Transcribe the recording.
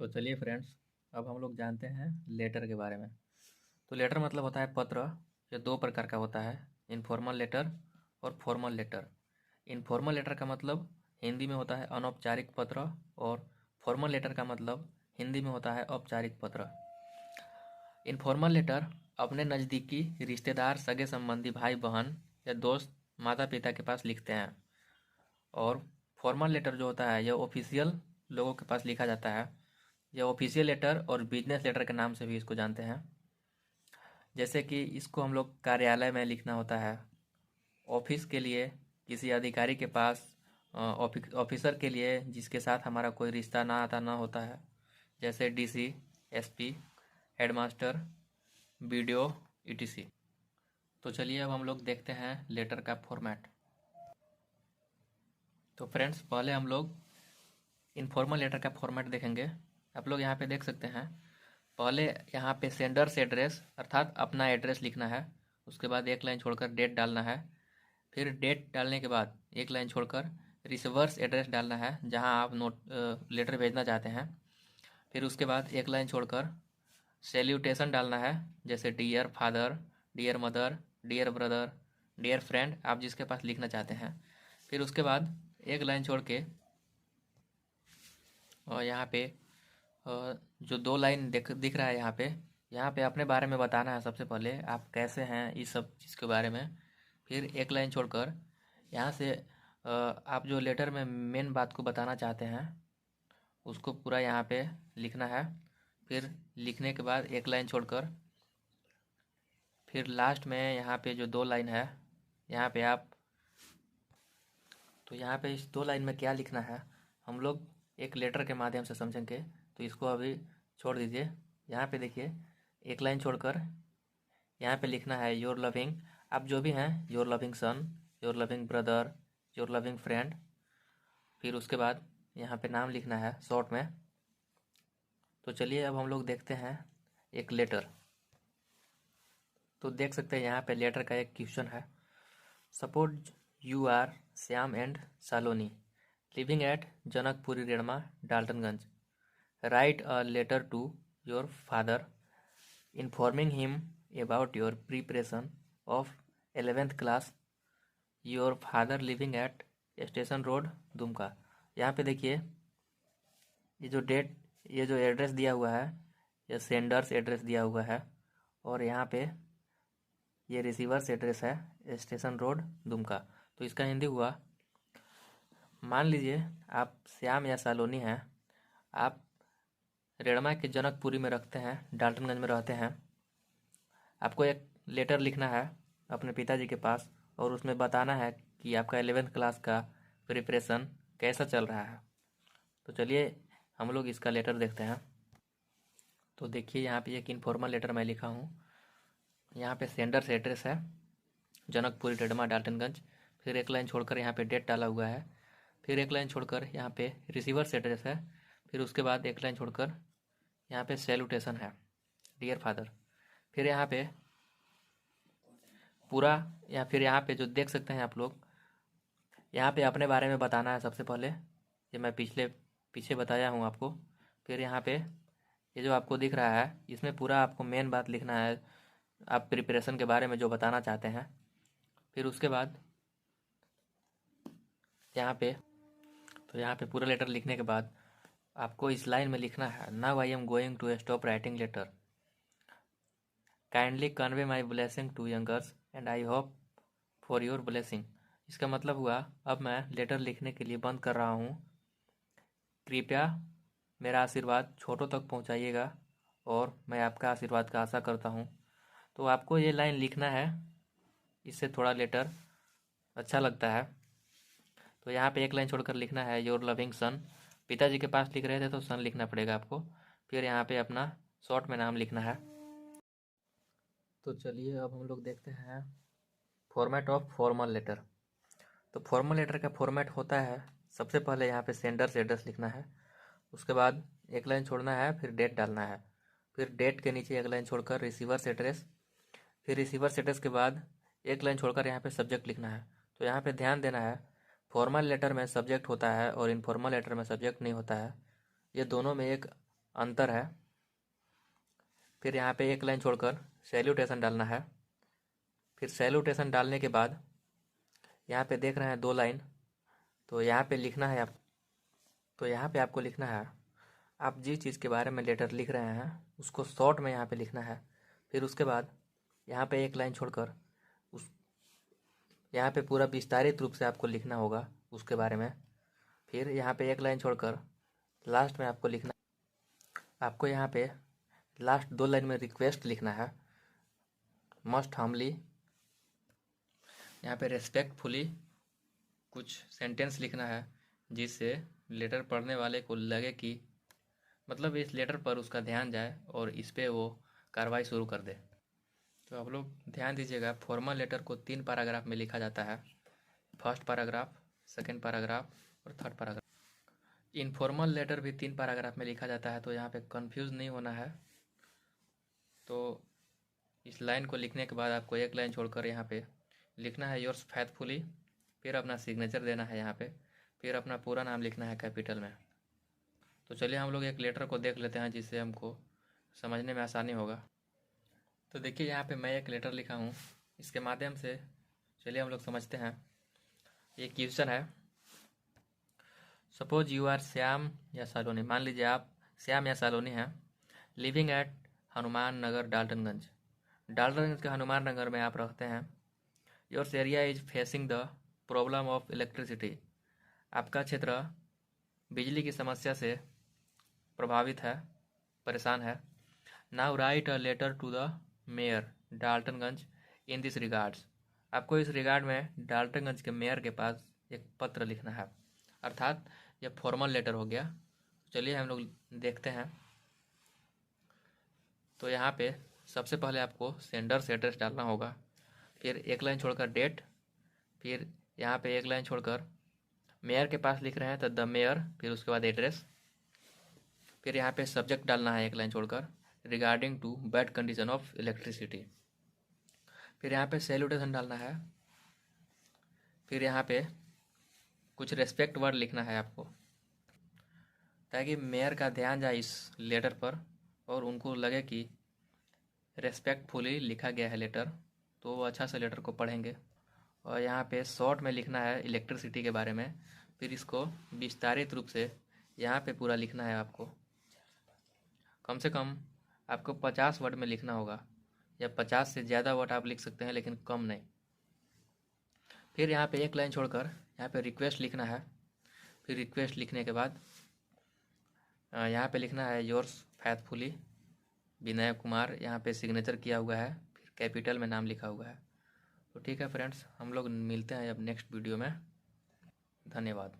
तो चलिए फ्रेंड्स, अब हम लोग जानते हैं लेटर के बारे में। तो लेटर मतलब होता है पत्र। ये दो प्रकार का होता है, इनफॉर्मल लेटर और फॉर्मल लेटर। इनफॉर्मल लेटर का मतलब हिंदी में होता है अनौपचारिक पत्र, और फॉर्मल लेटर का मतलब हिंदी में होता है औपचारिक पत्र। इनफॉर्मल लेटर अपने नज़दीकी रिश्तेदार, सगे संबंधी, भाई बहन या दोस्त, माता पिता के पास लिखते हैं। और फॉर्मल लेटर जो होता है यह ऑफिशियल लोगों के पास लिखा जाता है। यह ऑफिशियल लेटर और बिजनेस लेटर के नाम से भी इसको जानते हैं। जैसे कि इसको हम लोग कार्यालय में लिखना होता है, ऑफिस के लिए, किसी अधिकारी के पास, ऑफिसर के लिए जिसके साथ हमारा कोई रिश्ता ना आता ना होता है, जैसे DC, SP, headmaster, BDO, etc. तो चलिए अब हम लोग देखते हैं लेटर का फॉर्मेट। तो फ्रेंड्स, पहले हम लोग इनफॉर्मल लेटर का फॉर्मेट देखेंगे। आप लोग यहाँ पे देख सकते हैं। पहले यहाँ पे सेंडर्स एड्रेस अर्थात अपना एड्रेस लिखना है। उसके बाद एक लाइन छोड़कर डेट डालना है। फिर डेट डालने के बाद एक लाइन छोड़कर रिसीवर्स एड्रेस डालना है, जहाँ आप लेटर भेजना चाहते हैं। फिर उसके बाद एक लाइन छोड़कर सैल्यूटेशन डालना है, जैसे dear father, dear mother, dear brother, dear friend, आप जिसके पास लिखना चाहते हैं। फिर उसके बाद एक लाइन छोड़ के और यहाँ पे जो दो लाइन दिख रहा है यहाँ पे अपने बारे में बताना है। सबसे पहले आप कैसे हैं, इस सब चीज़ के बारे में। फिर एक लाइन छोड़कर यहाँ से आप जो लेटर में मेन बात को बताना चाहते हैं उसको पूरा यहाँ पे लिखना है। फिर लिखने के बाद एक लाइन छोड़कर फिर लास्ट में यहाँ पे जो दो लाइन है यहाँ पे आप, तो यहाँ पे इस दो लाइन में क्या लिखना है हम लोग एक लेटर के माध्यम से समझेंगे। तो इसको अभी छोड़ दीजिए। यहाँ पे देखिए, एक लाइन छोड़कर यहाँ पे लिखना है योर लविंग, आप जो भी हैं, your loving son, your loving brother, your loving friend. फिर उसके बाद यहाँ पे नाम लिखना है शॉर्ट में। तो चलिए अब हम लोग देखते हैं एक लेटर। तो देख सकते हैं यहाँ पे लेटर का एक क्वेश्चन है। Suppose you are Shyam and Saloni living at Janakpuri Redma, Daltonganj. Right a letter to your father informing him about your preparation of 11th class, your father living at station road, Dumka. यहाँ पे देखिए, ये जो एड्रेस दिया हुआ है ये सेंडर्स एड्रेस दिया हुआ है, और यहाँ पे ये रिसीवर्स एड्रेस है स्टेशन रोड, दुमका। तो इसका हिंदी हुआ, मान लीजिए आप श्याम या सालोनी हैं, आप रेड़मा के जनकपुरी में रखते हैं, डाल्टनगंज में रहते हैं। आपको एक लेटर लिखना है अपने पिताजी के पास, और उसमें बताना है कि आपका 11th क्लास का प्रिपरेशन कैसा चल रहा है। तो चलिए हम लोग इसका लेटर देखते हैं। तो देखिए, यहाँ पे एक इनफॉर्मल लेटर मैं लिखा हूँ। यहाँ पे सेंडर्स एड्रेस है जनकपुरी रेड़मा, डाल्टनगंज। फिर एक लाइन छोड़कर यहाँ पे डेट डाला हुआ है। फिर एक लाइन छोड़कर यहाँ पे रिसीवर्स एड्रेस है। फिर उसके बाद एक लाइन छोड़कर यहाँ पे सैल्यूटेशन है, डियर फादर। फिर यहाँ पे पूरा, या फिर यहाँ पे जो देख सकते हैं आप लोग, यहाँ पे अपने बारे में बताना है सबसे पहले। ये मैं पीछे बताया हूँ आपको। फिर यहाँ पे ये जो आपको दिख रहा है इसमें पूरा आपको मेन बात लिखना है, आप प्रिपरेशन के बारे में जो बताना चाहते हैं। फिर उसके बाद यहाँ पे, तो यहाँ पे पूरा लेटर लिखने के बाद आपको इस लाइन में लिखना है, now I am going to stop writing letter, kindly convey my blessing to youngers and I hope for your blessing. इसका मतलब हुआ, अब मैं लेटर लिखने के लिए बंद कर रहा हूँ, कृपया मेरा आशीर्वाद छोटों तक पहुँचाइएगा और मैं आपका आशीर्वाद का आशा करता हूँ। तो आपको ये लाइन लिखना है, इससे थोड़ा लेटर अच्छा लगता है। तो यहाँ पे एक लाइन छोड़कर लिखना है योर लविंग सन, पिताजी के पास लिख रहे थे तो सन लिखना पड़ेगा आपको। फिर यहाँ पे अपना शॉर्ट में नाम लिखना है। तो चलिए अब हम लोग देखते हैं फॉर्मेट ऑफ फॉर्मल लेटर। तो फॉर्मल लेटर का फॉर्मेट होता है, सबसे पहले यहाँ पे सेंडर्स एड्रेस लिखना है। उसके बाद एक लाइन छोड़ना है, फिर डेट डालना है। फिर डेट के नीचे एक लाइन छोड़कर रिसीवर्स एड्रेस। फिर रिसीवर्स एड्रेस के बाद एक लाइन छोड़कर यहाँ पे सब्जेक्ट लिखना है। तो यहाँ पे ध्यान देना है, फॉर्मल लेटर में सब्जेक्ट होता है और इनफॉर्मल लेटर में सब्जेक्ट नहीं होता है। ये दोनों में एक अंतर है। फिर यहाँ पे एक लाइन छोड़कर सैल्यूटेशन डालना है। फिर सैल्यूटेशन डालने के बाद यहाँ पे देख रहे हैं 2 लाइन, तो यहाँ पे लिखना है आपको लिखना है, आप जिस चीज़ के बारे में लेटर लिख रहे हैं उसको शॉर्ट में यहाँ पे लिखना है। फिर उसके बाद यहाँ पे एक लाइन छोड़कर उस यहाँ पे पूरा विस्तारित रूप से आपको लिखना होगा उसके बारे में। फिर यहाँ पे एक लाइन छोड़कर लास्ट में आपको यहाँ पे लास्ट 2 लाइन में रिक्वेस्ट लिखना है, मस्ट हम्बली। यहाँ पे रेस्पेक्टफुली कुछ सेंटेंस लिखना है जिससे लेटर पढ़ने वाले को लगे कि मतलब इस लेटर पर उसका ध्यान जाए और इस पे वो कार्रवाई शुरू कर दे। तो आप लोग ध्यान दीजिएगा, फॉर्मल लेटर को 3 पैराग्राफ में लिखा जाता है, फर्स्ट पैराग्राफ, सेकंड पैराग्राफ और थर्ड पैराग्राफ। इनफॉर्मल लेटर भी 3 पैराग्राफ में लिखा जाता है, तो यहाँ पे कंफ्यूज नहीं होना है। तो इस लाइन को लिखने के बाद आपको एक लाइन छोड़कर यहाँ पे लिखना है योर्स फैथफुली, फिर अपना सिग्नेचर देना है यहाँ पे, फिर अपना पूरा नाम लिखना है कैपिटल में। तो चलिए हम लोग एक लेटर को देख लेते हैं जिससे हमको समझने में आसानी होगा। तो देखिए यहाँ पे मैं एक लेटर लिखा हूँ, इसके माध्यम से चलिए हम लोग समझते हैं। ये क्वेश्चन है, सपोज यू आर श्याम या सालोनी, मान लीजिए आप श्याम या सालोनी हैं, लिविंग एट हनुमान नगर डाल्टनगंज। डाल्टनगंज के हनुमान नगर में आप रहते हैं। Yours area is facing the problem of electricity, आपका क्षेत्र बिजली की समस्या से प्रभावित है, परेशान है। Now write a letter to the mayor Daltonganj in this regards, आपको इस रिगार्ड में डाल्टनगंज के मेयर के पास एक पत्र लिखना है, अर्थात यह फॉर्मल लेटर हो गया। चलिए हम लोग देखते हैं। तो यहाँ पे सबसे पहले आपको सेंडर्स एड्रेस डालना होगा, फिर एक लाइन छोड़कर डेट, फिर यहाँ पे एक लाइन छोड़कर मेयर के पास लिख रहे हैं तो द मेयर, फिर उसके बाद एड्रेस, फिर यहाँ पे सब्जेक्ट डालना है एक लाइन छोड़कर regarding to bad condition of electricity, फिर यहाँ पे सैल्यूटेशन डालना है, फिर यहाँ पे कुछ रेस्पेक्ट वर्ड लिखना है आपको, ताकि मेयर का ध्यान जाए इस लेटर पर और उनको लगे कि रेस्पेक्टफुली लिखा गया है लेटर, तो वो अच्छा से लेटर को पढ़ेंगे। और यहाँ पे शॉर्ट में लिखना है इलेक्ट्रिसिटी के बारे में, फिर इसको विस्तारित रूप से यहाँ पे पूरा लिखना है आपको। कम से कम आपको 50 वर्ड में लिखना होगा, या 50 से ज़्यादा वर्ड आप लिख सकते हैं लेकिन कम नहीं। फिर यहाँ पे एक लाइन छोड़कर यहाँ पे रिक्वेस्ट लिखना है, फिर रिक्वेस्ट लिखने के बाद यहाँ पे लिखना है योर्स फैथफुली विनय कुमार, यहाँ पे सिग्नेचर किया हुआ है, फिर कैपिटल में नाम लिखा हुआ है। तो ठीक है फ्रेंड्स, हम लोग मिलते हैं अब नेक्स्ट वीडियो में। धन्यवाद।